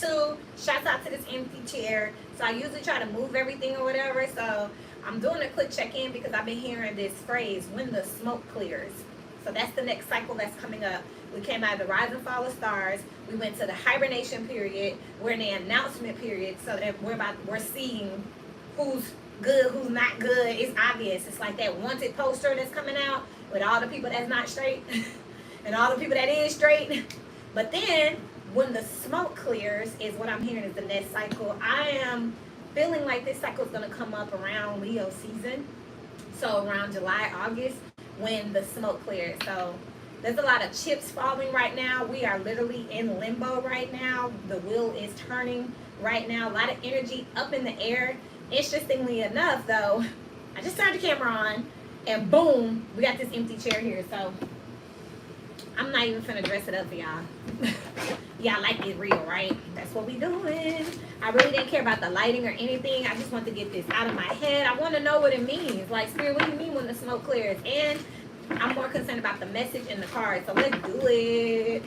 2, shouts out to this empty chair. So I usually try to move everything or whatever. So I'm doing a quick check-in because I've been hearing this phrase, when the smoke clears. So that's the next cycle that's coming up. We came out of the rise and fall of stars. We went to the hibernation period. We're in the announcement period. So that we're seeing who's good, who's not good. It's obvious. It's like that wanted poster that's coming out with all the people that's not straight and all the people that is straight. But then when the smoke clears is what I'm hearing is the next cycle. I am feeling like this cycle is going to come up around Leo season. So around July, August, when the smoke clears. So there's a lot of chips falling right now. We are literally in limbo right now. The wheel is turning right now. A lot of energy up in the air. Interestingly enough, though, I just turned the camera on, and boom, we got this empty chair here. So I'm not even finna dress it up for y'all. Y'all like it real, right? That's what we doing. I really didn't care about the lighting or anything. I just want to get this out of my head. I want to know what it means. Like, Spirit, what do you mean when the smoke clears? And I'm more concerned about the message in the card. So let's do it.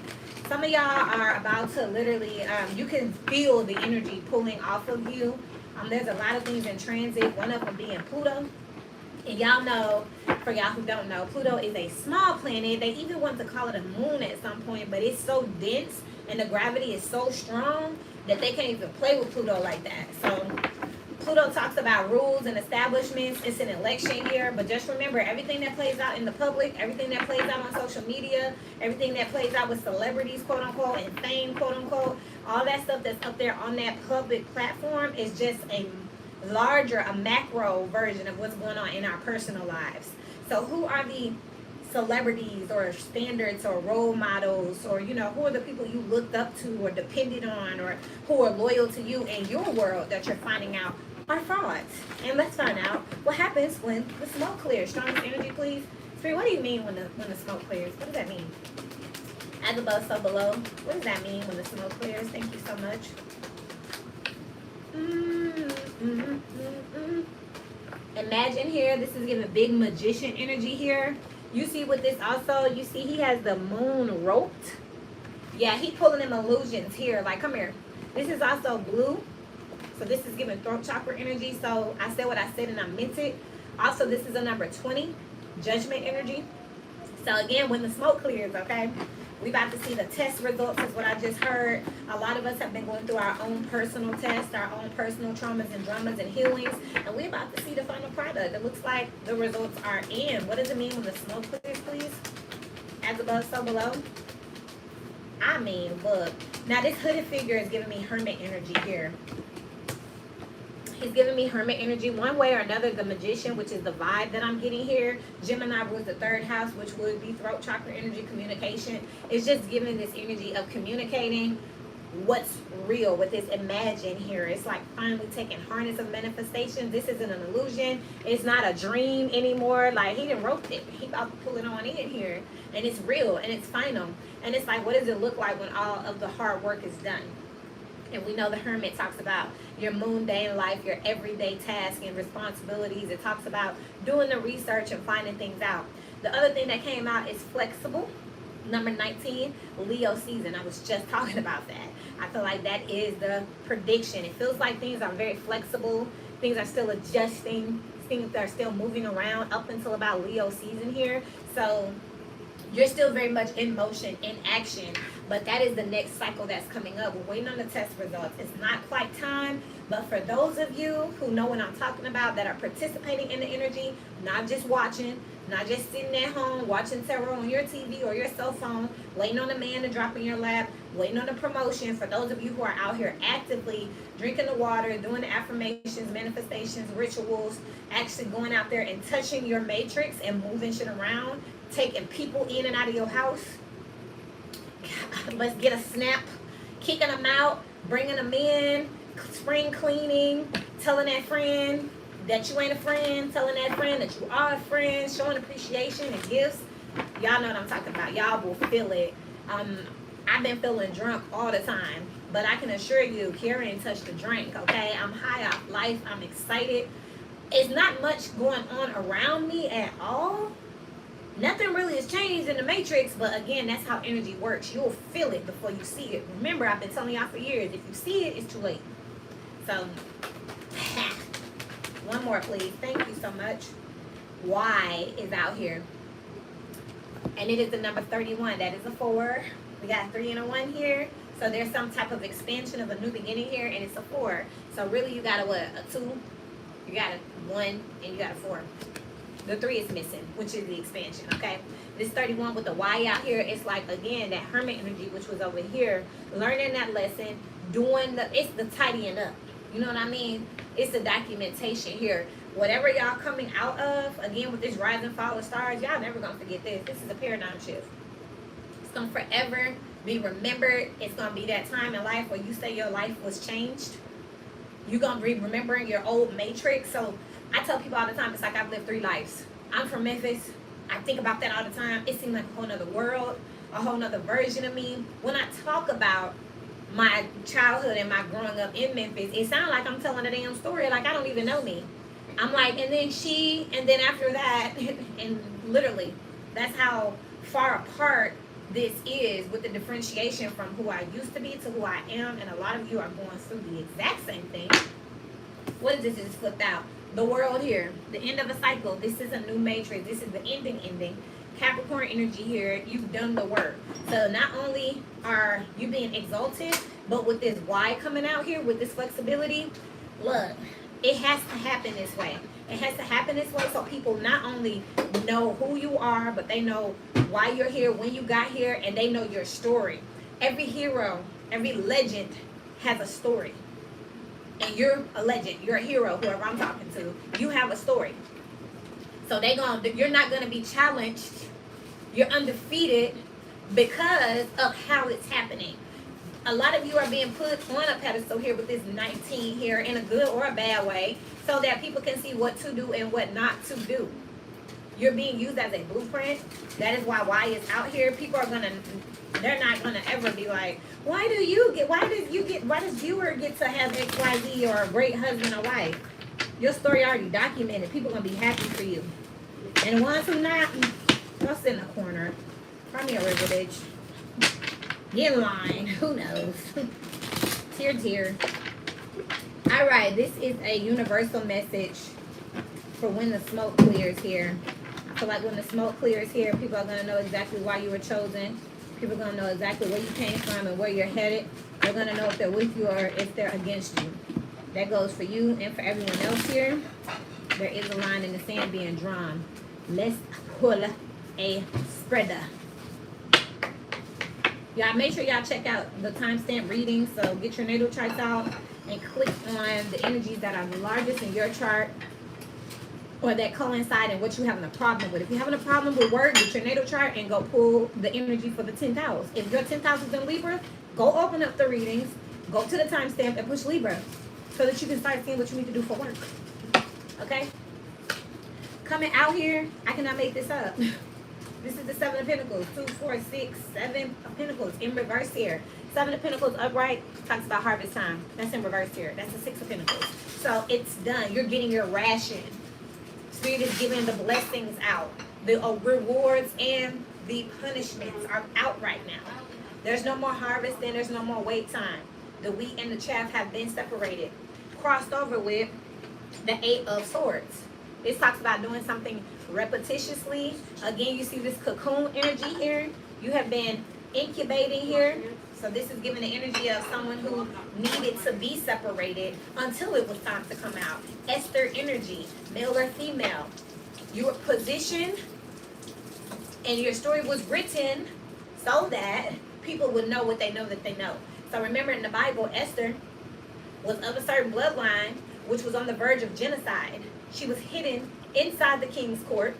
Some of y'all are about to literally, you can feel the energy pulling off of you. There's a lot of things in transit, one of them being Pluto. And y'all know, for y'all who don't know, Pluto is a small planet. They even want to call it a moon at some point, but it's so dense and the gravity is so strong that they can't even play with Pluto like that. So Pluto talks about rules and establishments. It's an election year, but just remember, everything that plays out in the public, everything that plays out on social media, everything that plays out with celebrities, quote unquote, and fame, quote unquote, all that stuff that's up there on that public platform is just a larger, a macro version of what's going on in our personal lives. So who are the celebrities or standards or role models, or who are the people you looked up to or depended on, or who are loyal to you in your world that you're finding out are frauds? And let's find out what happens when the smoke clears. Strongest energy, please. Spirit, what do you mean when the smoke clears? What does that mean? As above, so below. What does that mean when the smoke clears? Thank you so much. Imagine here, this is giving big magician energy here. You see with this also, you see he has the moon roped. Yeah, he pulling them illusions here. Like, come here. This is also blue. So this is giving throat chakra energy. So I said what I said and I meant it. Also, this is a number 20, judgment energy. So again, when the smoke clears, okay, we about to see the test results is what I just heard. A lot of us have been going through our own personal tests, our own personal traumas and dramas and healings, and we're about to see the final product. It looks like the results are in. What does it mean when the smoke clears, please? As above, so below. I mean, look. Now this hooded figure is giving me hermit energy here. He's giving me hermit energy one way or another. The magician, which is the vibe that I'm getting here. Gemini rules the 3rd house, which would be throat chakra energy, communication. It's just giving this energy of communicating what's real with this imagine here. It's like finally taking harness of manifestation. This isn't an illusion. It's not a dream anymore. Like, he done wrote it. He about to pull it on in here. And it's real and it's final. And it's like, what does it look like when all of the hard work is done? And we know the hermit talks about your mundane life, your everyday tasks and responsibilities. It talks about doing the research and finding things out. The other thing that came out is flexible. Number 19, Leo season. I was just talking about that. I feel like that is the prediction. It feels like things are very flexible. Things are still adjusting. Things are still moving around up until about Leo season here. So you're still very much in motion, in action, but that is the next cycle that's coming up. We're waiting on the test results. It's not quite time, but for those of you who know what I'm talking about, that are participating in the energy, not just watching, not just sitting at home watching tarot on your TV or your cell phone, waiting on a man to drop in your lap, waiting on the promotion. For those of you who are out here actively drinking the water, doing the affirmations, manifestations, rituals, actually going out there and touching your matrix and moving shit around, taking people in and out of your house. Let's get a snap. Kicking them out, bringing them in, spring cleaning, telling that friend that you ain't a friend, telling that friend that you are a friend, showing appreciation and gifts. Y'all know what I'm talking about. Y'all will feel it. I've been feeling drunk all the time, but I can assure you, Karen ain't touched the drink, okay? I'm high off life. I'm excited. It's not much going on around me at all, Nothing really has changed in the matrix, but again, that's how energy works. You'll feel it before you see it. Remember, I've been telling y'all for years, if you see it, it's too late. So, one more, please. Thank you so much. Y is out here. And it is the number 31. That is a 4. We got a 3 and a 1 here. So there's some type of expansion of a new beginning here, and it's a 4. So really, you got a what? A 2, you got a 1, and you got a 4. The 3 is missing, which is the expansion, okay? This 31 with the Y out here, it's like, again, that hermit energy, which was over here. Learning that lesson, it's the tidying up. You know what I mean? It's the documentation here. Whatever y'all coming out of, again, with this rise and fall of stars, y'all never going to forget this. This is a paradigm shift. It's going to forever be remembered. It's going to be that time in life where you say your life was changed. You're going to be remembering your old matrix. So I tell people all the time, it's like I've lived 3 lives. I'm from Memphis. I think about that all the time. It seems like a whole nother world, a whole nother version of me. When I talk about my childhood and my growing up in Memphis, it sounds like I'm telling a damn story, like I don't even know me. I'm like, and then after that, and literally, that's how far apart this is with the differentiation from who I used to be to who I am, and a lot of you are going through the exact same thing. What is this? It's flipped out. The world here, the end of a cycle. This is a new matrix. This is the ending. Capricorn energy here, you've done the work. So not only are you being exalted, but with this Y coming out here, with this flexibility, look, it has to happen this way. It has to happen this way so people not only know who you are, but they know why you're here, when you got here, and they know your story. Every hero, every legend has a story. And you're a legend. You're a hero, whoever I'm talking to. You have a story. So you're not going to be challenged. You're undefeated because of how it's happening. A lot of you are being put on a pedestal here with this 19 here in a good or a bad way so that people can see what to do and what not to do. You're being used as a blueprint. That is why Y is out here. People are they're not gonna ever be like, why does viewer get to have XYZ or a great husband or wife? Your story already documented. People gonna be happy for you. And the ones who not, they'll sit in the corner. Find me a river, bitch. Get in line. Who knows? Tear. All right, this is a universal message for when the smoke clears here. I feel like when the smoke clears here, people are going to know exactly why you were chosen. People are going to know exactly where you came from and where you're headed. They're going to know if they're with you or if they're against you. That goes for you and for everyone else here. There is a line in the sand being drawn. Let's pull a spreader. Y'all make sure y'all check out the timestamp readings. So get your natal charts out and click on the energies that are the largest in your chart or that coincide in what you're having a problem with. If you're having a problem with work, get your natal chart and go pull the energy for the 10th house. If your 10th house is in Libra, go open up the readings, go to the timestamp and push Libra so that you can start seeing what you need to do for work. Okay? Coming out here, I cannot make this up. This is the 7 of Pentacles, 2, 4, 6, 7 of Pentacles in reverse here. 7 of Pentacles upright talks about harvest time. That's in reverse here. That's the 6 of Pentacles. So it's done. You're getting your ration. Spirit is giving the blessings out. The rewards and the punishments are out right now. There's no more harvesting. There's no more wait time. The wheat and the chaff have been separated. Crossed over with the 8 of Swords. This talks about doing something repetitiously. Again, you see this cocoon energy here. You have been incubating here. So this is giving the energy of someone who needed to be separated until it was time to come out. Esther energy, male or female. You were positioned and your story was written so that people would know what they know that they know. So remember in the Bible, Esther was of a certain bloodline which was on the verge of genocide. She was hidden inside the king's court,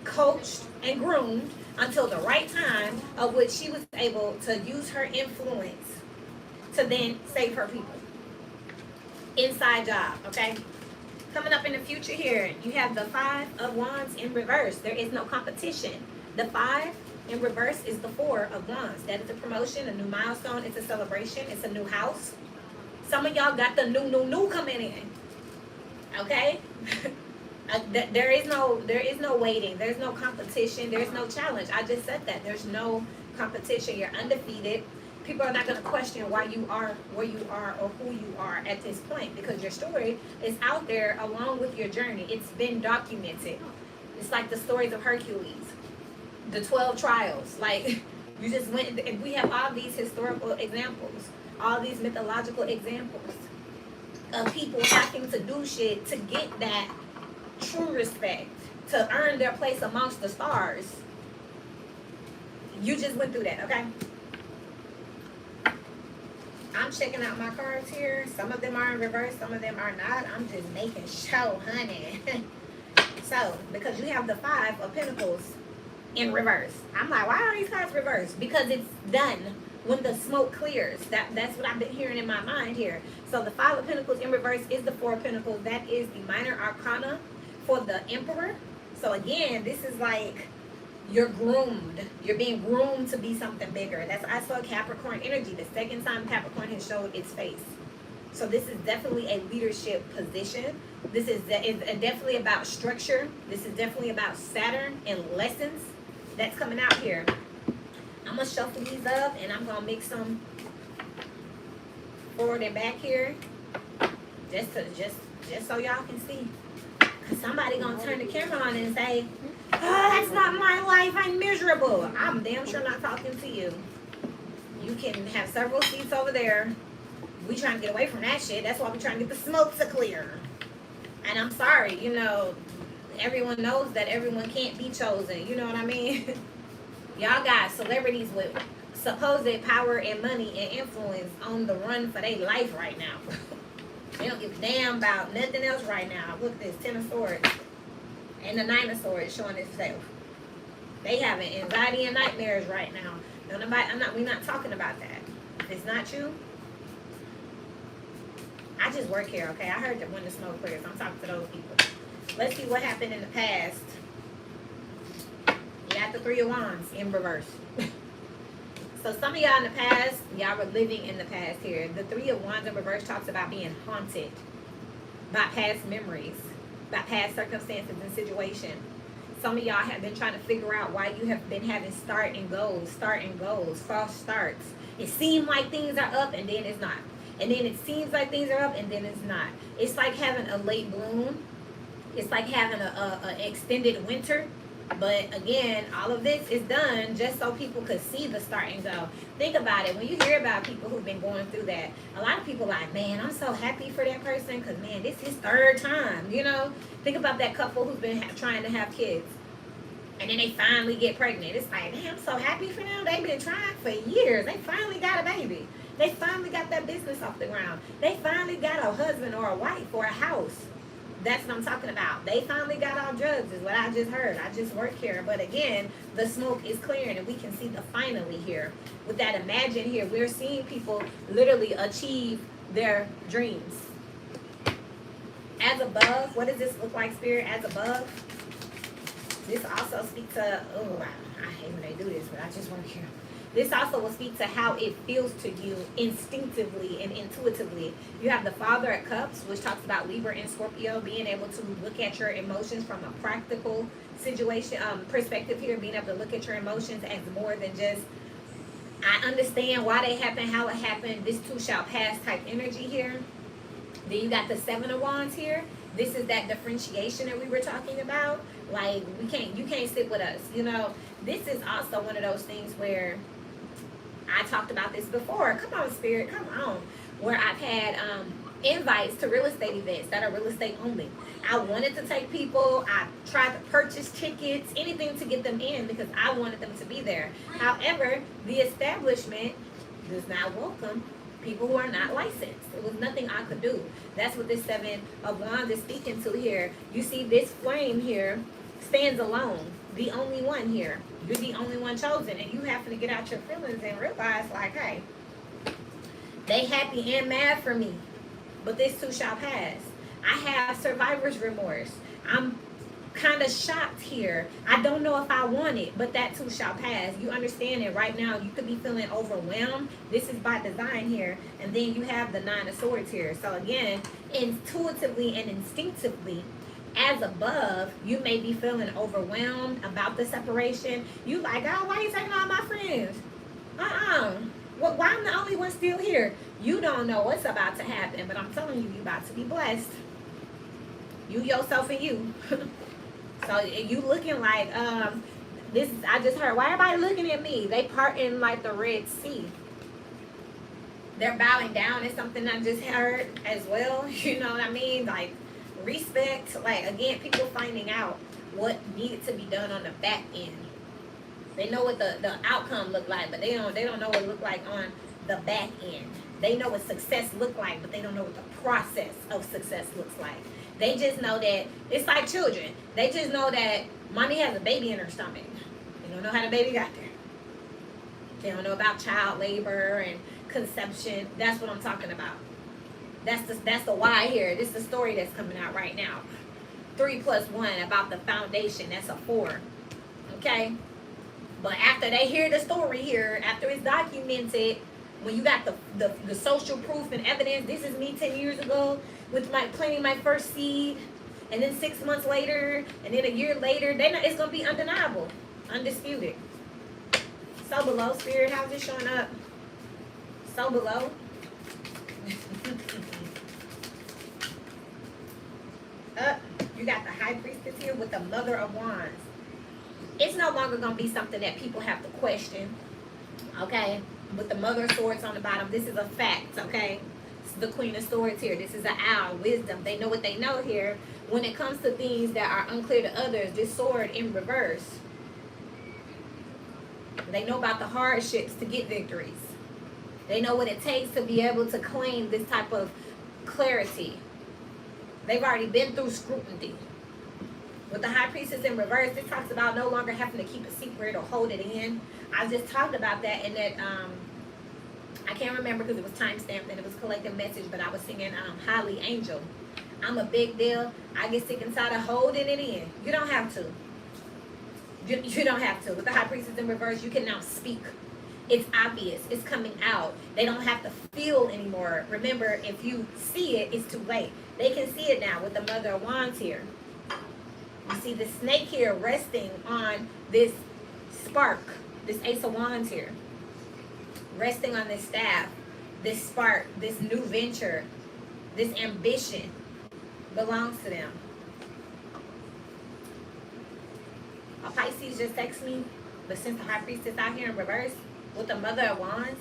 coached and groomed until the right time of which she was able to use her influence to then save her people. Inside job, okay? Coming up in the future here, you have the 5 of Wands in reverse. There is no competition. The 5 in reverse is the 4 of Wands. That is a promotion, a new milestone. It's a celebration. It's a new house. Some of y'all got the new coming in. Okay? There is no waiting. There's no competition. There's no challenge. I just said that. There's no competition. You're undefeated. People are not going to question why you are where you are or who you are at this point, because your story is out there along with your journey. It's been documented. It's like the stories of Hercules, the 12 trials. Like, you just went, and we have all these historical examples, all these mythological examples of people having to do shit to get that true respect, to earn their place amongst the stars. You just went through that, okay? I'm checking out my cards here. Some of them are in reverse, some of them are not. I'm just making sure, honey. So, because you have the 5 of Pentacles in reverse. I'm like, why are these cards reversed? Because it's done when the smoke clears. That's what I've been hearing in my mind here. So the 5 of Pentacles in reverse is the 4 of Pentacles. That is the minor arcana for the Emperor. So again, this is like you're groomed. You're being groomed to be something bigger. That's also Capricorn energy. The second time Capricorn has showed its face. So this is definitely a leadership position. This is definitely about structure. This is definitely about Saturn and lessons that's coming out here. I'm going to shuffle these up and I'm going to mix them forward and back here. Just so y'all can see. Because somebody going to turn the camera on and say, oh, that's not my life. I'm miserable. I'm damn sure not talking to you. You can have several seats over there. We trying to get away from that shit. That's why we trying to get the smoke to clear. And I'm sorry, you know, everyone knows that everyone can't be chosen. You know what I mean? Y'all got celebrities with supposed power and money and influence on the run for their life right now. They don't give a damn about nothing else right now. Look at this, 10 of Swords. And the 9 of Swords showing itself. They having anxiety and nightmares right now. No, we're not talking about that. If it's not you, I just work here, okay? I heard that when the smoke clears, I'm talking to those people. Let's see what happened in the past. You got the 3 of Wands in reverse. So some of y'all in the past, y'all were living in the past here. The 3 of Wands in reverse talks about being haunted by past memories, by past circumstances and situations. Some of y'all have been trying to figure out why you have been having start and goes, false starts. It seems like things are up and then it's not. And then it seems like things are up and then it's not. It's like having a late bloom. It's like having an extended winter. But again, all of this is done just so people could see the start and go. Think about it. When you hear about people who've been going through that, a lot of people are like, man, I'm so happy for that person because, man, this is his 3rd time, you know? Think about that couple who's been trying to have kids. And then they finally get pregnant. It's like, man, I'm so happy for them. They've been trying for years. They finally got a baby. They finally got that business off the ground. They finally got a husband or a wife or a house. That's what I'm talking about. They finally got off drugs is what I just heard. I just work here. But again, the smoke is clearing and we can see the finally here. With that imagine here, we're seeing people literally achieve their dreams. As above, what does this look like, Spirit? As above, this also speaks to, oh, I hate when they do this, but I just work here. This also will speak to how it feels to you instinctively and intuitively. You have the Father of Cups, which talks about Libra and Scorpio, being able to look at your emotions from a practical situation, perspective here, being able to look at your emotions as more than just, I understand why they happen, how it happened, this too shall pass type energy here. Then you got the 7 of Wands here. This is that differentiation that we were talking about. Like, you can't sit with us, you know. This is also one of those things where I talked about this before. Come on, Spirit, come on. Where I've had invites to real estate events that are real estate only. I wanted to take people. I tried to purchase tickets, anything to get them in because I wanted them to be there. However, the establishment does not welcome people who are not licensed. There was nothing I could do. That's what this 7 of Wands is speaking to here. You see this flame here stands alone. The only one here. You're the only one chosen. And you happen to get out your feelings and realize like, hey, they happy and mad for me. But this too shall pass. I have survivor's remorse. I'm kind of shocked here. I don't know if I want it, but that too shall pass. You understand it right now. You could be feeling overwhelmed. This is by design here. And then you have the 9 of Swords here. So again, intuitively and instinctively, As above, you may be feeling overwhelmed about the separation. You like, oh, why are you taking all my friends? Well, why I'm the only one still here? You don't know what's about to happen, but I'm telling you, you about to be blessed. You, yourself, and you. So you looking like this. I just heard. Why everybody looking at me? They parting like the Red Sea. They're bowing down is something I just heard as well. You know what I mean? Like respect. Like again, people finding out what needed to be done on the back end. They know what the outcome looked like, but they don't know what it looked like on the back end. They know what success looked like, but they don't know what the process of success looks like. They just know that it's like children. They just know that mommy has a baby in her stomach. They don't know how the baby got there. They don't know about child labor and conception. That's what I'm talking about. That's the why here. This is the story that's coming out right now. 3 + 1 about the foundation. That's a 4. Okay? But after they hear the story here, after it's documented, when you got the social proof and evidence, this is me 10 years ago with my planting my first seed, and then 6 months later, and then a year later, it's gonna be undeniable, undisputed. So below, Spirit, how's it showing up? So below. Up, you got the High Priestess here with the Mother of Wands. It's no longer going to be something that people have to question, okay? With the Mother of Swords on the bottom, this is a fact, okay? This is the Queen of Swords here. This is an owl, wisdom. They know what they know here. When it comes to things that are unclear to others, this sword in reverse. They know about the hardships to get victories. They know what it takes to be able to claim this type of clarity. They've already been through scrutiny. With the High Priestess in reverse, it talks about no longer having to keep a secret or hold it in. I just talked about that in that, I can't remember because it was time-stamped and it was collective message, but I was singing Highly Angel. I'm a big deal. I get sick and tired of holding it in. You don't have to. You don't have to. With the High Priestess in reverse, you can now speak. It's obvious. It's coming out. They don't have to feel anymore. Remember, if you see it, it's too late. They can see it now with the Mother of Wands here. You see the snake here resting on this spark, this Ace of Wands here. Resting on this staff, this spark, this new venture, this ambition belongs to them. A Pisces just texted me, but since the High Priestess out here in reverse with the Mother of Wands,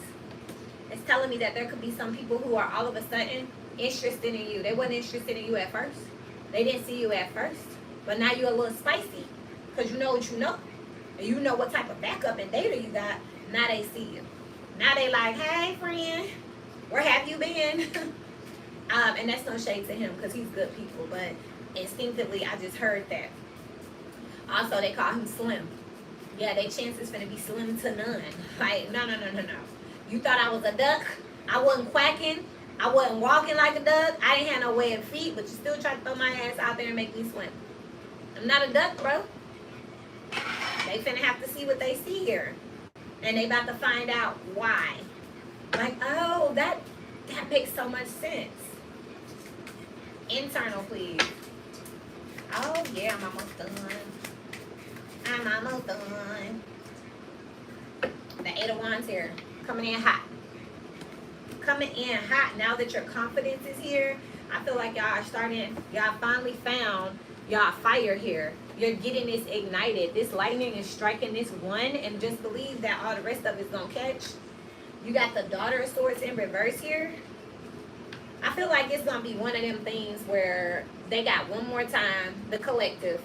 it's telling me that there could be some people who are all of a sudden interested in you. They weren't interested in you at first. They didn't see you at first. But now you're a little spicy because you know what you know. And you know what type of backup and data you got. Now they see you. Now they like, hey, friend, where have you been? And that's no shade to him because he's good people. But instinctively, I just heard that. Also, they call him slim. Yeah, their chances finna be slim to none. Like, no. You thought I was a duck? I wasn't quacking. I wasn't walking like a duck. I didn't have no webbed feet, but you still try to throw my ass out there and make me swim. I'm not a duck, bro. They finna have to see what they see here. And they about to find out why. Like, oh, that makes so much sense. Internal, please. Oh, yeah, I'm almost done. I'm almost done. The Eight of Wands here. Coming in hot. Coming in hot. Now that your confidence is here, I feel like y'all finally found y'all fire here. You're getting this ignited. This lightning is striking this one, and just believe that all the rest of it's gonna catch. You got the Daughter of Swords in reverse here. I feel like it's gonna be one of them things where they got one more time, the collective,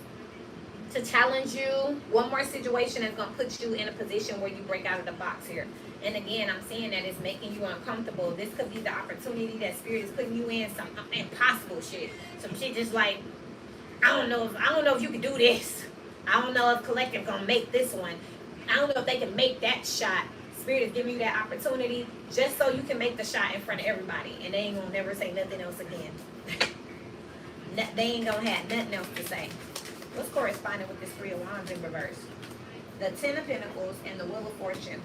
to challenge you. One more situation that's gonna put you in a position where you break out of the box here. And again, I'm saying that it's making you uncomfortable. This could be the opportunity that Spirit is putting you in, some impossible shit. Some shit just like, I don't know if you can do this. I don't know if collective gonna make this one. I don't know if they can make that shot. Spirit is giving you that opportunity just so you can make the shot in front of everybody, and they ain't gonna never say nothing else again. They ain't gonna have nothing else to say. What's corresponding with this Three of Wands in reverse? The Ten of Pentacles and the Wheel of Fortune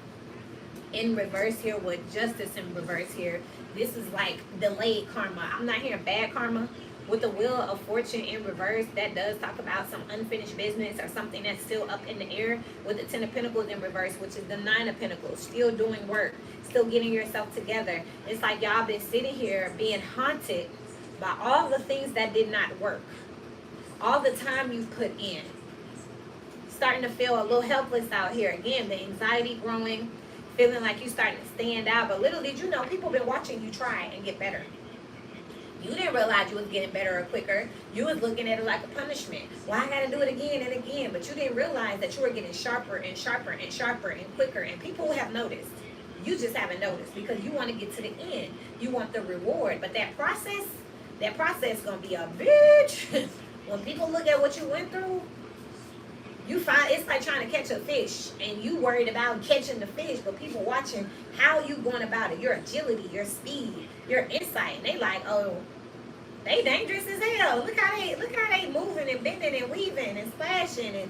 in reverse here, with Justice in reverse here. This is like delayed karma. I'm not hearing bad karma. With the Wheel of Fortune in reverse, that does talk about some unfinished business or something that's still up in the air. With the Ten of Pentacles in reverse, which is the Nine of Pentacles, still doing work, still getting yourself together. It's like y'all been sitting here being haunted by all the things that did not work, all the time you put in. Starting to feel a little helpless out here. Again, the anxiety growing, feeling like you starting to stand out. But little did you know, people been watching you try and get better. You didn't realize you was getting better or quicker. You was looking at it like a punishment. Why I gotta do it again and again? But you didn't realize that you were getting sharper and sharper and sharper and quicker. And people have noticed. You just haven't noticed because you want to get to the end. You want the reward. But that process gonna be a bitch. When people look at what you went through, you find it's like trying to catch a fish and you worried about catching the fish, but people watching how you going about it, your agility, your speed, your insight, and they like, oh, they dangerous as hell. Look how they moving and bending and weaving and splashing, and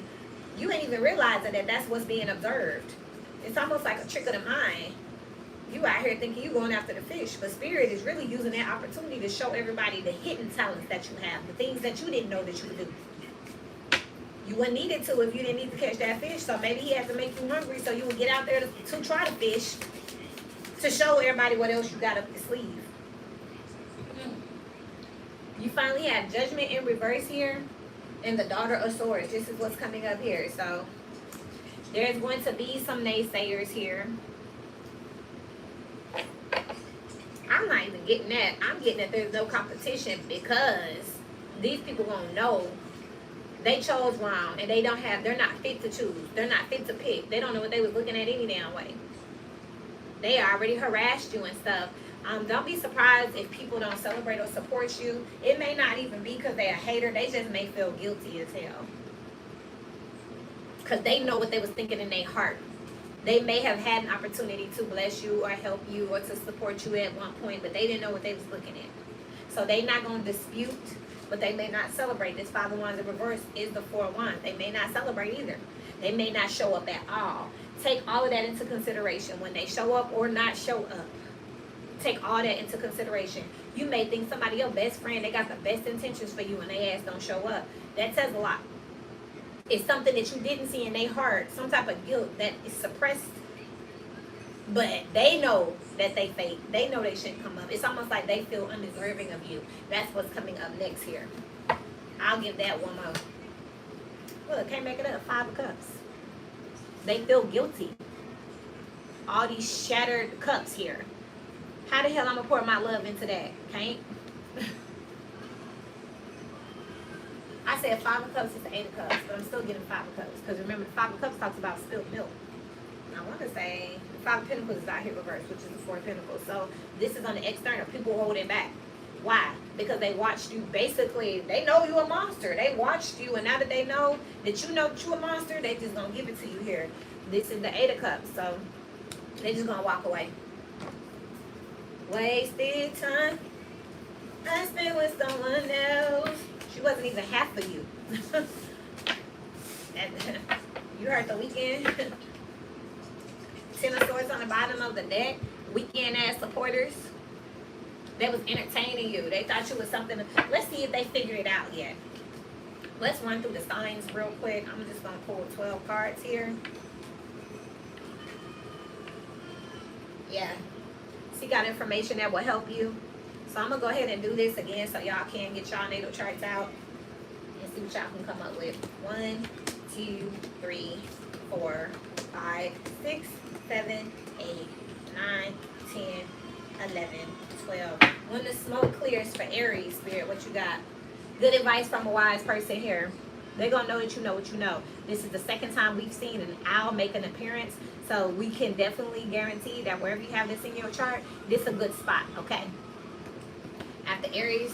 you ain't even realizing that that's what's being observed. It's almost like a trick of the mind. You out here thinking you going after the fish, but Spirit is really using that opportunity to show everybody the hidden talents that you have, the things that you didn't know that you could do. You wouldn't need it to if you didn't need to catch that fish. So maybe he has to make you hungry so you would get out there to try to fish, to show everybody what else you got up your sleeve. You finally have Judgment in reverse here and the Daughter of Swords. This is what's coming up here. So there's going to be some naysayers here. I'm not even getting that. I'm getting that there's no competition because these people gonna know they chose wrong and they're not fit to choose. They're not fit to pick. They don't know what they was looking at any damn way. They already harassed you and stuff. Don't be surprised if people don't celebrate or support you. It may not even be because they're a hater. They just may feel guilty as hell. Because they know what they was thinking in their heart. They may have had an opportunity to bless you or help you or to support you at one point, but they didn't know what they was looking at. So they not going to dispute, but they may not celebrate. This Five of Wands in reverse is the Four of Wands. They may not celebrate either. They may not show up at all. Take all of that into consideration when they show up or not show up. Take all that into consideration. You may think somebody, your best friend, they got the best intentions for you and they ass don't show up. That says a lot. It's something that you didn't see in their heart, some type of guilt that is suppressed. But they know that they fake. They know they shouldn't come up. It's almost like they feel undeserving of you. That's what's coming up next here. I'll give that one more. Look, can't make it up. Five of Cups. They feel guilty. All these shattered cups here. How the hell I'm going to pour my love into that? Can't? I said Five of Cups is the Eight of Cups, but I'm still getting Five of Cups. Because remember, the Five of Cups talks about spilled milk. I want to say the Five of Pentacles is out here reversed, which is the Four of Pentacles. So this is on the external. People holding back. Why? Because they watched you. Basically, they know you a monster. They watched you, and now that they know that you a monster, they just going to give it to you here. This is the Eight of Cups. So they just going to walk away. Wasted time I spent with someone else. She wasn't even half of you. You heard the Weekend. Ten of Swords on the bottom of the deck. Weekend ass supporters. They was entertaining you. They thought you was something. Let's see if they figured it out yet. Let's run through the signs real quick. I'm just going to pull 12 cards here. Yeah. She got information that will help you. So I'm going to go ahead and do this again so y'all can get y'all natal charts out and see what y'all can come up with. 1, 2, 3, 4, 5, 6, 7, 8, 9, 10, 11, 12. When the smoke clears for Aries, Spirit, what you got? Good advice from a wise person here. They're going to know that you know what you know. This is the second time we've seen an owl make an appearance. So we can definitely guarantee that wherever you have this in your chart, this is a good spot, okay? After Aries,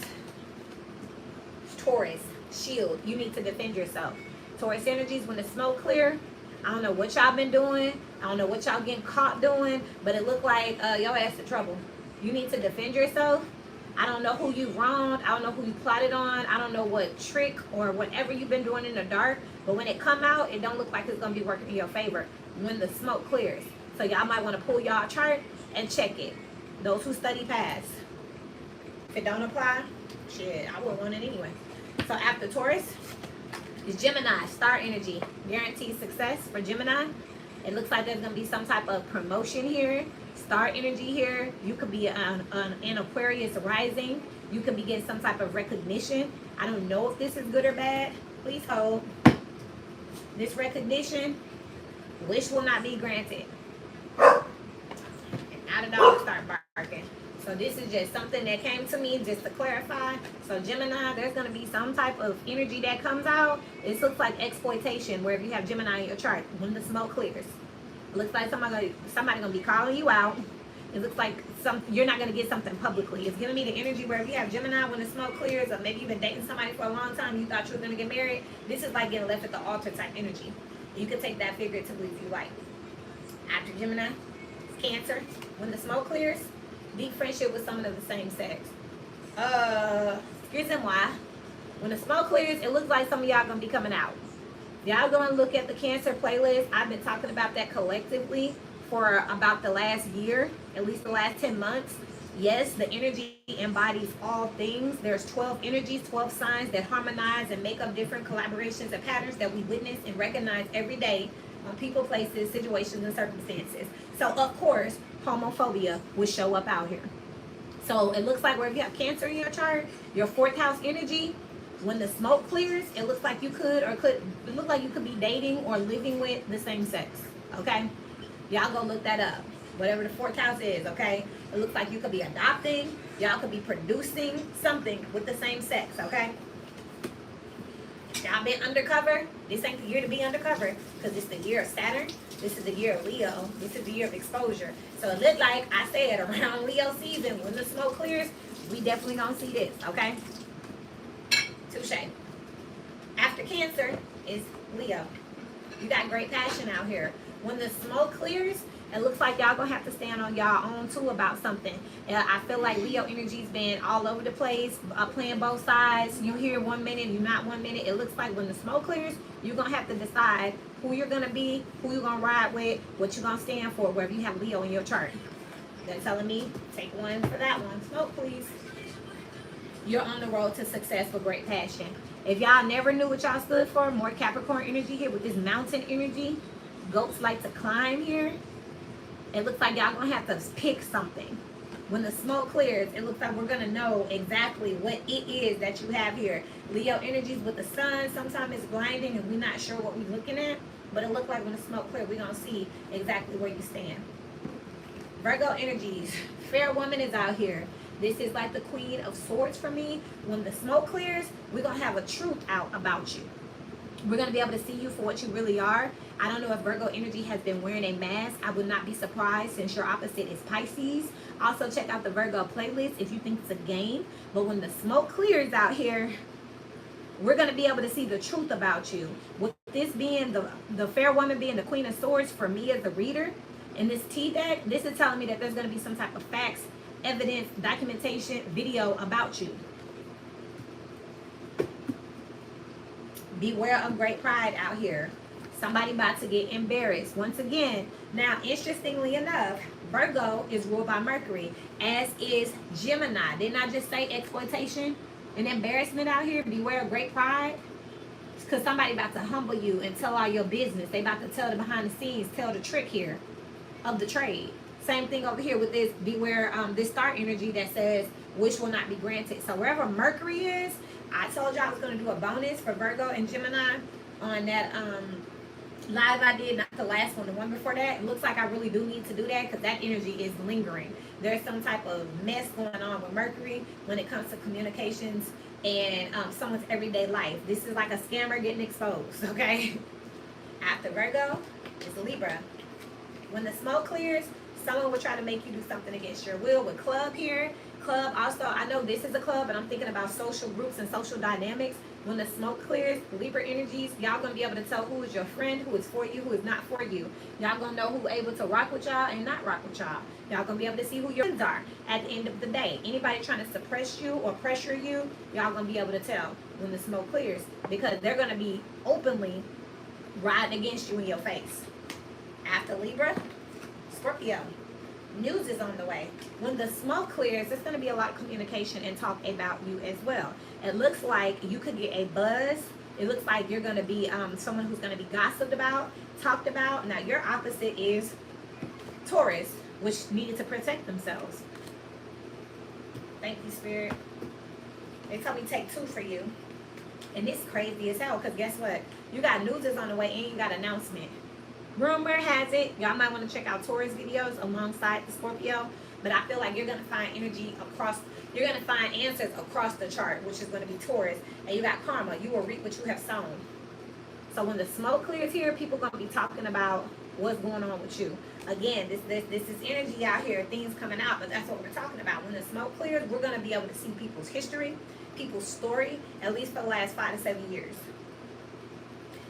Taurus, shield. You need to defend yourself. Taurus energies, when the smoke clear, I don't know what y'all been doing. I don't know what y'all getting caught doing, but it looked like your ass in trouble. You need to defend yourself. I don't know who you wronged. I don't know who you plotted on. I don't know what trick or whatever you've been doing in the dark. But when it come out, it don't look like it's going to be working in your favor when the smoke clears. So y'all might want to pull y'all chart and check it. Those who study past. If it don't apply, shit, I wouldn't want it anyway. So after Taurus is Gemini, star energy, guaranteed success for Gemini. It looks like there's going to be some type of promotion here. Star energy here. You could be an Aquarius rising. You could be getting some type of recognition. I don't know if this is good or bad. Please hold. This recognition, wish will not be granted. And now the dogs start barking. So this is just something that came to me just to clarify. So Gemini, there's going to be some type of energy that comes out. It looks like exploitation, wherever you have Gemini in your chart, when the smoke clears. It looks like somebody going to be calling you out. It looks like you're not going to get something publicly. It's giving me the energy where if you have Gemini, when the smoke clears, or maybe you've been dating somebody for a long time, you thought you were going to get married. This is like getting left at the altar type energy. You could take that figuratively if you like. After Gemini, Cancer, when the smoke clears, deep friendship with someone of the same sex. Reason why. When the smoke clears, it looks like some of y'all going to be coming out. Y'all going to look at the Cancer playlist. I've been talking about that collectively for about the last year, at least the last 10 months. Yes, the energy embodies all things. There's 12 energies, 12 signs that harmonize and make up different collaborations and patterns that we witness and recognize every day on people, places, situations, and circumstances. So, of course, homophobia would show up out here. So, it looks like where you have Cancer in your chart, your 4th house energy, when the smoke clears, it looks like you could be dating or living with the same sex, okay? Y'all go look that up. Whatever the 4th house is, okay? It looks like you could be adopting. Y'all could be producing something with the same sex, okay? Y'all been undercover. This ain't the year to be undercover because it's the year of Saturn. This is the year of Leo. This is the year of exposure. So it looks like I said around Leo season, when the smoke clears, we definitely gonna see this, okay? Touche. After Cancer is Leo. You got great passion out here. When the smoke clears, it looks like y'all gonna have to stand on y'all own too about something. I feel like Leo energy's been all over the place, playing both sides. You here 1 minute, you not 1 minute. It looks like when the smoke clears, you're gonna have to decide who you're gonna be, who you're gonna ride with, what you're gonna stand for, wherever you have Leo in your chart. They're telling me, take one for that one. Smoke, please. You're on the road to success with great passion. If y'all never knew what y'all stood for, more Capricorn energy here with this mountain energy. Goats like to climb here. It looks like y'all gonna have to pick something. When the smoke clears, it looks like we're gonna know exactly what it is that you have here. Leo energies with the sun, sometimes it's blinding and we're not sure what we're looking at, but it looks like when the smoke clears, we're gonna see exactly where you stand. Virgo energies, fair woman is out here. This is like the Queen of Swords for me. When the smoke clears, we're gonna have a truth out about you. We're going to be able to see you for what you really are. I don't know if Virgo energy has been wearing a mask. I would not be surprised since your opposite is Pisces. Also, check out the Virgo playlist if you think it's a game. But when the smoke clears out here, we're going to be able to see the truth about you. With this being the fair woman being the Queen of Swords for me as a reader, in this T deck, this is telling me that there's going to be some type of facts, evidence, documentation, video about you. Beware of great pride out here. Somebody about to get embarrassed. Once again, now interestingly enough, Virgo is ruled by Mercury, as is Gemini. Didn't I just say exploitation and embarrassment out here? Beware of great pride. Because somebody about to humble you and tell all your business. They about to tell the behind the scenes, tell the trick here of the trade. Same thing over here with this beware, this star energy that says wish will not be granted. So wherever Mercury is, I told you I was going to do a bonus for Virgo and Gemini on that live I did, not the last one, the one before that. It looks like I really do need to do that because that energy is lingering. There's some type of mess going on with Mercury when it comes to communications and someone's everyday life. This is like a scammer getting exposed, okay? After Virgo, it's Libra. When the smoke clears, someone will try to make you do something against your will. With Club here, Club also, I know this is a club, but I'm thinking about social groups and social dynamics. When the smoke clears, Libra energies, y'all gonna be able to tell who is your friend, who is for you, who is not for you. Y'all gonna know who able to rock with y'all and not rock with y'all. Y'all gonna be able to see who your friends are at the end of the day. Anybody trying to suppress you or pressure you, y'all gonna be able to tell when the smoke clears because they're gonna be openly riding against you in your face. After Libra, Scorpio. News is on the way. When the smoke clears, there's going to be a lot of communication and talk about you as well. It looks like you could get a buzz. It looks like you're going to be someone who's going to be gossiped about, talked about. Now, your opposite is Taurus, which needed to protect themselves. Thank you, Spirit. They told me take 2 for you. And it's crazy as hell, because guess what? You got news is on the way and you got announcement. Rumor has it, y'all might want to check out Taurus videos alongside the Scorpio, but I feel like you're going to find energy across, you're going to find answers across the chart, which is going to be Taurus. And you got karma. You will reap what you have sown. So when the smoke clears here, people are going to be talking about what's going on with you. Again, this is energy out here, things coming out, but that's what we're talking about. When the smoke clears, we're going to be able to see people's history, people's story, at least for the last 5 to 7 years.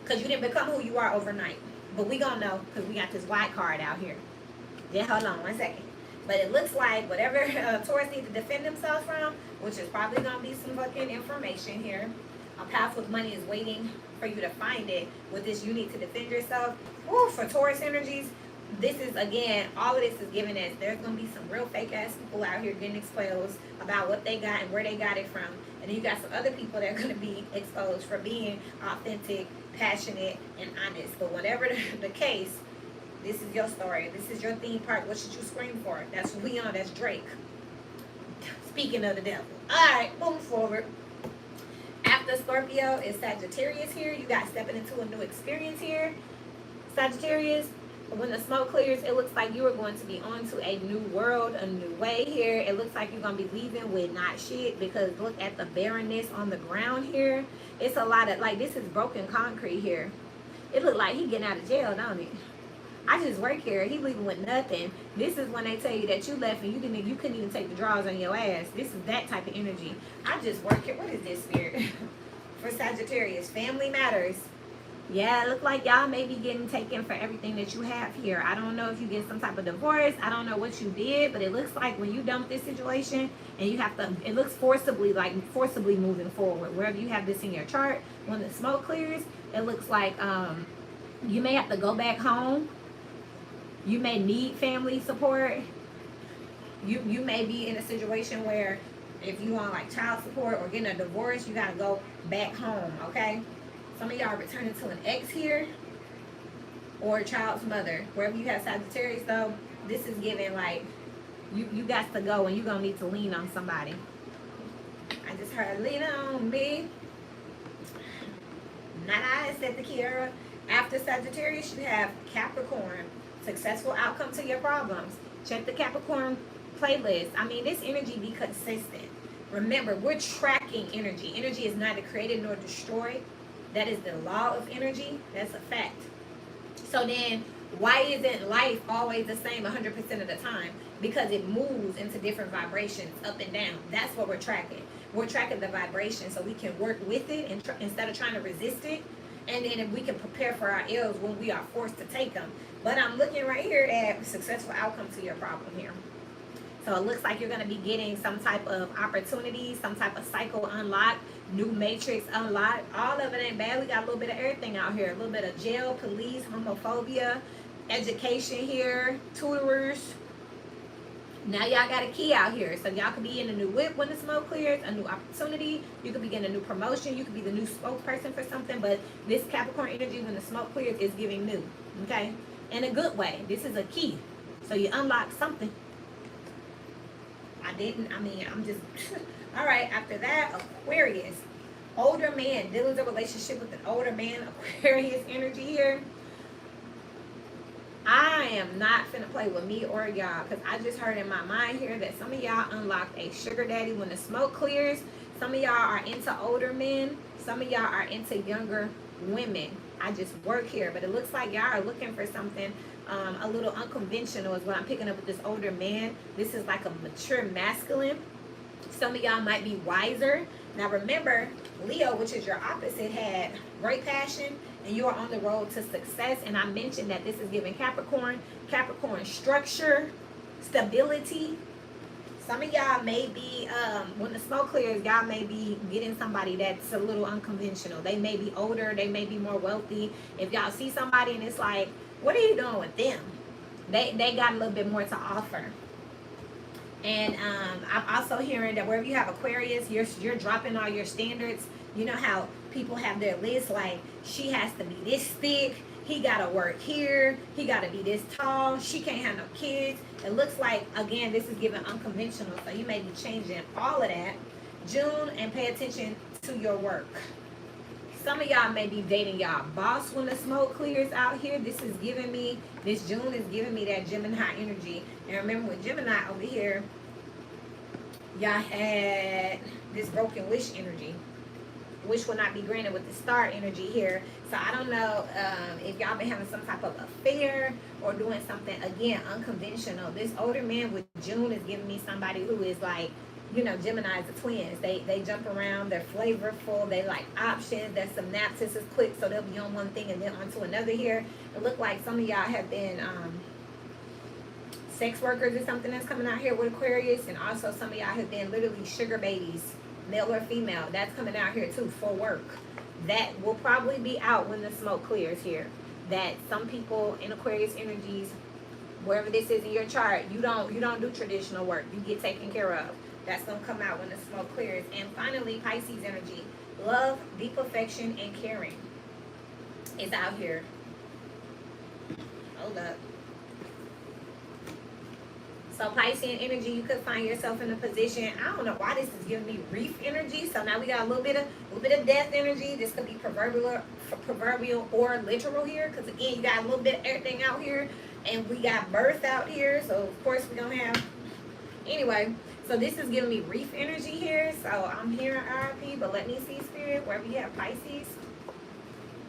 Because you didn't become who you are overnight. But we gonna know, because we got this white card out here. Yeah, hold on 1 second. But it looks like whatever Taurus need to defend themselves from, which is probably gonna be some fucking information here. A path with money is waiting for you to find it. With this, you need to defend yourself. Woo, for Taurus energies, this is, again, all of this is giving us, there's gonna be some real fake ass people out here getting exposed about what they got and where they got it from. And then you got some other people that are gonna be exposed for being authentic, passionate, and honest. But whatever the case, this is your story. This is your theme park. What should you scream for? That's Leon. That's Drake. Speaking of the devil. All right, moving forward. After Scorpio is Sagittarius here. You got stepping into a new experience here. Sagittarius, when the smoke clears, it looks like you are going to be on to a new world, a new way here. It looks like you're going to be leaving with not shit, because look at the barrenness on the ground here. It's a lot of, like, this is broken concrete here. It looked like he getting out of jail, don't it? I just work here. He leaving with nothing. This is when they tell you that you left and you couldn't even take the drawers on your ass. This is that type of energy. I just work here. What is this, Spirit? For Sagittarius, family matters. Yeah, it looks like y'all may be getting taken for everything that you have here. I don't know if you get some type of divorce. I don't know what you did, but it looks like when you dump this situation and you have to, it looks forcibly moving forward. Wherever you have this in your chart, when the smoke clears, it looks like you may have to go back home. You may need family support. You may be in a situation where if you want like child support or getting a divorce, you got to go back home, okay? Some of y'all are returning to an ex here or a child's mother. Wherever you have Sagittarius, though, this is giving like you got to go and you're going to need to lean on somebody. I just heard lean on me. Not I, said the Kiara. After Sagittarius, you have Capricorn. Successful outcome to your problems. Check the Capricorn playlist. I mean, this energy be consistent. Remember, we're tracking energy. Energy is neither created nor destroyed. That is the law of energy. That's a fact. So then, why isn't life always the same 100% of the time? Because it moves into different vibrations, up and down. That's what we're tracking. We're tracking the vibration so we can work with it and instead of trying to resist it. And then if we can prepare for our ills when we are forced to take them. But I'm looking right here at successful outcome to your problem here. So it looks like you're going to be getting some type of opportunity, some type of cycle unlocked, new matrix unlocked. All of it ain't bad. We got a little bit of everything out here. A little bit of jail, police, homophobia, education here, tutorers. Now y'all got a key out here. So y'all could be in a new whip when the smoke clears, a new opportunity. You could be getting a new promotion. You could be the new spokesperson for something. But this Capricorn energy when the smoke clears is giving new. Okay? In a good way. This is a key. So you unlock something. I'm just, all right, after that, Aquarius. Older man, dealing with a relationship with an older man, Aquarius energy here. I am not finna play with me or y'all, because I just heard in my mind here that some of y'all unlocked a sugar daddy when the smoke clears. Some of y'all are into older men. Some of y'all are into younger women. I just work here, but it looks like y'all are looking for something a little unconventional is what I'm picking up with this older man. This is like a mature masculine. Some of y'all might be wiser. Now remember, Leo, which is your opposite, had great passion and you are on the road to success. And I mentioned that this is giving Capricorn structure, stability. Some of y'all may be, when the smoke clears, y'all may be getting somebody that's a little unconventional. They may be older. They may be more wealthy. If y'all see somebody and it's like, what are you doing with them? They got a little bit more to offer. And I'm also hearing that wherever you have Aquarius, you're dropping all your standards. You know how people have their list, like she has to be this thick, he gotta work here, he gotta be this tall, she can't have no kids. It looks like, again, this is given unconventional, so you may be changing all of that. June, and pay attention to your work. Some of y'all may be dating y'all boss when the smoke clears out here. This June is giving me that Gemini energy. And remember, with Gemini over here, y'all had this broken wish energy. Wish will not be granted with the star energy here. So I don't know if y'all been having some type of affair or doing something, again, unconventional. This older man with June is giving me somebody who is like, you know, Gemini's the twins. They jump around. They're flavorful. They like options. Their synapses is quick, so they'll be on one thing and then onto another here. It look like some of y'all have been sex workers or something that's coming out here with Aquarius, and also some of y'all have been literally sugar babies, male or female. That's coming out here too for work. That will probably be out when the smoke clears here. That some people in Aquarius energies, wherever this is in your chart, you don't do traditional work. You get taken care of. That's going to come out when the smoke clears. And finally, Pisces energy. Love, deep affection, and caring is out here. Hold up. So Piscean energy, you could find yourself in a position. I don't know why this is giving me reef energy. So now we got a little bit of death energy. This could be proverbial or literal here. Because again, you got a little bit of everything out here. And we got birth out here. So of course we're going to have... Anyway... So this is giving me reef energy here. So I'm hearing RIP, but let me see, Spirit, wherever you have Pisces.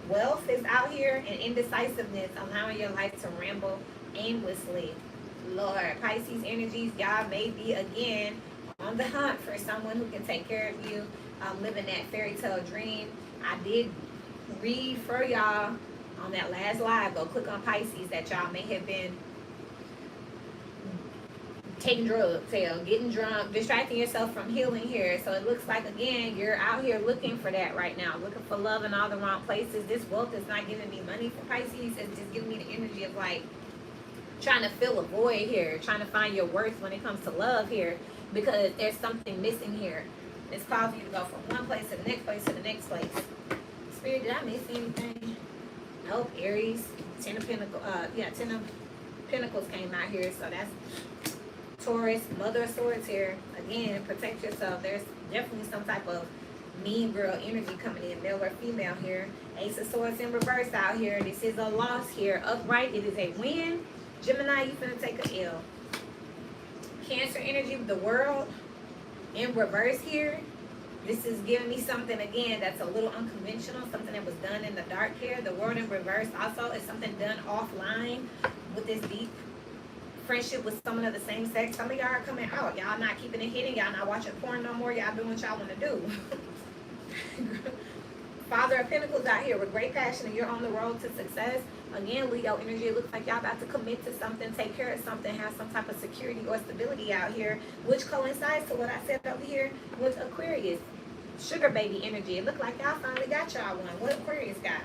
Wealth is out here, and indecisiveness, allowing your life to ramble aimlessly. Lord, Pisces energies, y'all may be, again, on the hunt for someone who can take care of you, living that fairy tale dream. I did read for y'all on that last live. Go click on Pisces that y'all may have been taking drugs, getting drunk, distracting yourself from healing here. So it looks like, again, you're out here looking for that right now, looking for love in all the wrong places. This wealth is not giving me money for Pisces. It's just giving me the energy of like trying to fill a void here, trying to find your worth when it comes to love here, because there's something missing here. It's causing you to go from one place to the next place to the next place. Spirit, did I miss anything? Nope. Aries, Ten of Pentacles came out here, so that's Taurus, Mother of Swords here. Again, protect yourself. There's definitely some type of mean girl energy coming in, male or female here. Ace of Swords in reverse out here. This is a loss here. Upright, it is a win. Gemini, you finna take a L. Cancer energy with the World in reverse here. This is giving me something, again, that's a little unconventional, something that was done in the dark here. The World in reverse also is something done offline with this deep friendship with someone of the same sex. Some of y'all are coming out. Y'all not keeping it hidden. Y'all not watching porn no more. Y'all doing what y'all want to do. Father of Pentacles out here with great passion, and you're on the road to success. Again, Leo energy, it looks like y'all about to commit to something, take care of something, have some type of security or stability out here, which coincides to what I said over here with Aquarius. Sugar baby energy. It looked like y'all finally got y'all one. What Aquarius got?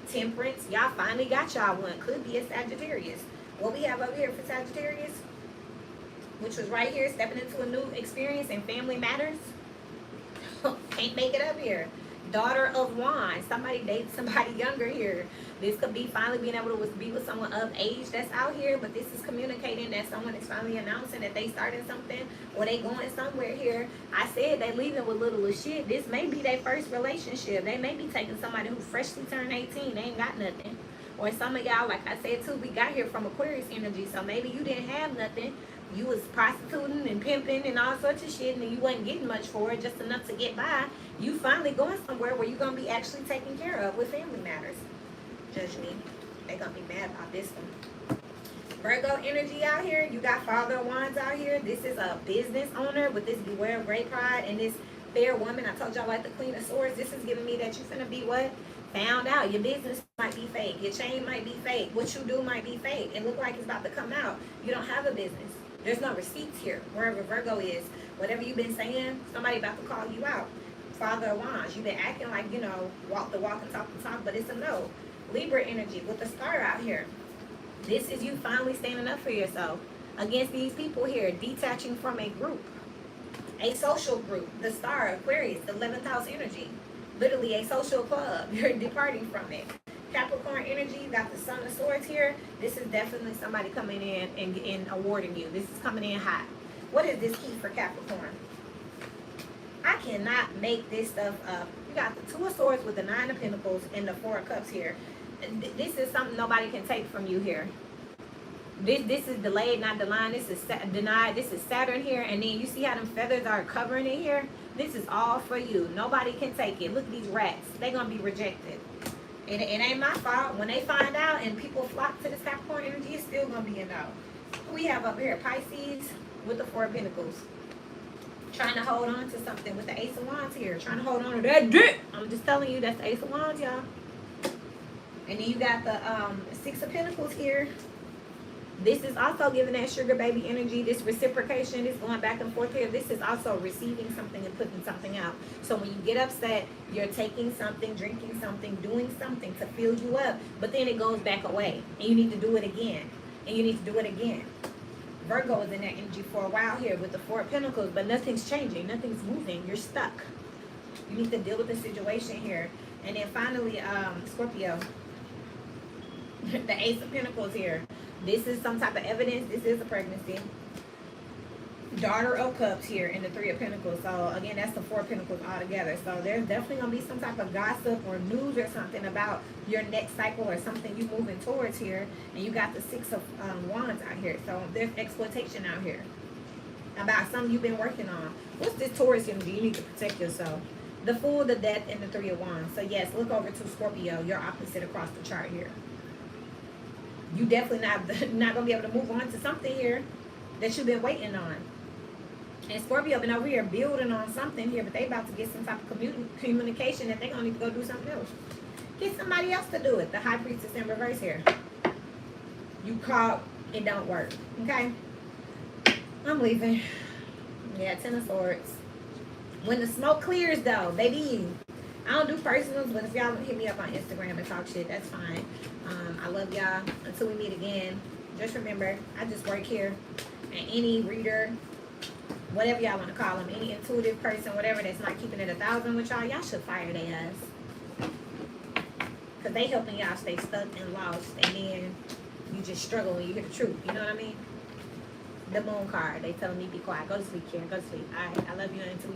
Temperance. Y'all finally got y'all one. Could be a Sagittarius. What we have over here for Sagittarius, which was right here, stepping into a new experience in family matters. Can't make it up here. Daughter of Wands. Somebody dates somebody younger here. This could be finally being able to be with someone of age that's out here, but this is communicating that someone is finally announcing that they started something or they going somewhere here. I said they leaving with little shit. This may be their first relationship. They may be taking somebody who freshly turned 18. They ain't got nothing. Or some of y'all, like I said too, we got here from Aquarius energy, so maybe you didn't have nothing. You was prostituting and pimping and all sorts of shit, and you wasn't getting much for it, just enough to get by. You finally going somewhere where you're going to be actually taken care of with family matters. Judge me. They're going to be mad about this one. Virgo energy out here. You got Father of Wands out here. This is a business owner with this beware of great pride and this fair woman. I told y'all like the Queen of Swords. This is giving me that you're finna be what? Found out. Your business might be fake. Your chain might be fake. What you do might be fake. It look like it's about to come out. You don't have a business. There's no receipts here. Wherever Virgo is, whatever you've been saying, somebody about to call you out. Father of Wands. You've been acting like, walk the walk and talk the talk, but it's a no. Libra energy with the star out here. This is you finally standing up for yourself against these people here, detaching from a group, a social group, the star, Aquarius, 11th house energy, literally a social club. You're departing from it. Capricorn energy, you got the Sun of Swords here. This is definitely somebody coming in and awarding you. This is coming in hot. What is this key for Capricorn? I cannot make this stuff up. You got the Two of Swords with the Nine of Pentacles and the Four of Cups here. This is something nobody can take from you here. This is delayed, not denied. This is denied. This is Saturn here. And then you see how them feathers are covering it here? This is all for you. Nobody can take it. Look at these rats. They're going to be rejected. It ain't my fault. When they find out and people flock to this Capricorn energy, it's still going to be a no. We have up here Pisces with the Four of Pentacles. Trying to hold on to something with the Ace of Wands here. Trying to hold on to that dick. I'm just telling you, that's the Ace of Wands, y'all. And then you got the Six of Pentacles here. This is also giving that sugar baby energy. This reciprocation is going back and forth here. This is also receiving something and putting something out. So when you get upset, you're taking something, drinking something, doing something to fill you up. But then it goes back away. And you need to do it again. And you need to do it again. Virgo is in that energy for a while here with the Four of Pentacles. But nothing's changing. Nothing's moving. You're stuck. You need to deal with the situation here. And then finally, Scorpio. The Ace of Pentacles here. This is some type of evidence. This is a pregnancy. Daughter of Cups here in the Three of Pentacles. So again, that's the Four of Pentacles all together. So there's definitely going to be some type of gossip or news or something about your next cycle or something you moving towards here. And you got the Six of Wands out here. So there's exploitation out here about something you've been working on. What's this Taurus energy? You need to protect yourself. The Fool, the Death, and the Three of Wands. So yes, look over to Scorpio. Your opposite across the chart here. You definitely not going to be able to move on to something here that you've been waiting on. And Scorpio been over here building on something here, but they about to get some type of communication that they're going to need to go do something else. Get somebody else to do it. The High Priestess in reverse here. You caught, it don't work. Okay? I'm leaving. Yeah, Ten of Swords. When the smoke clears, though, baby. I don't do personals, but if y'all want to hit me up on Instagram and talk shit, that's fine. I love y'all. Until we meet again, just remember, I just work here. And any reader, whatever y'all want to call them, any intuitive person, whatever, that's not keeping it 1,000 with y'all should fire their ass. Because they helping y'all stay stuck and lost. And then you just struggle when you hear the truth. You know what I mean? The Moon card. They telling me be quiet. Go to sleep, Karen. Go to sleep. All right. I love you until we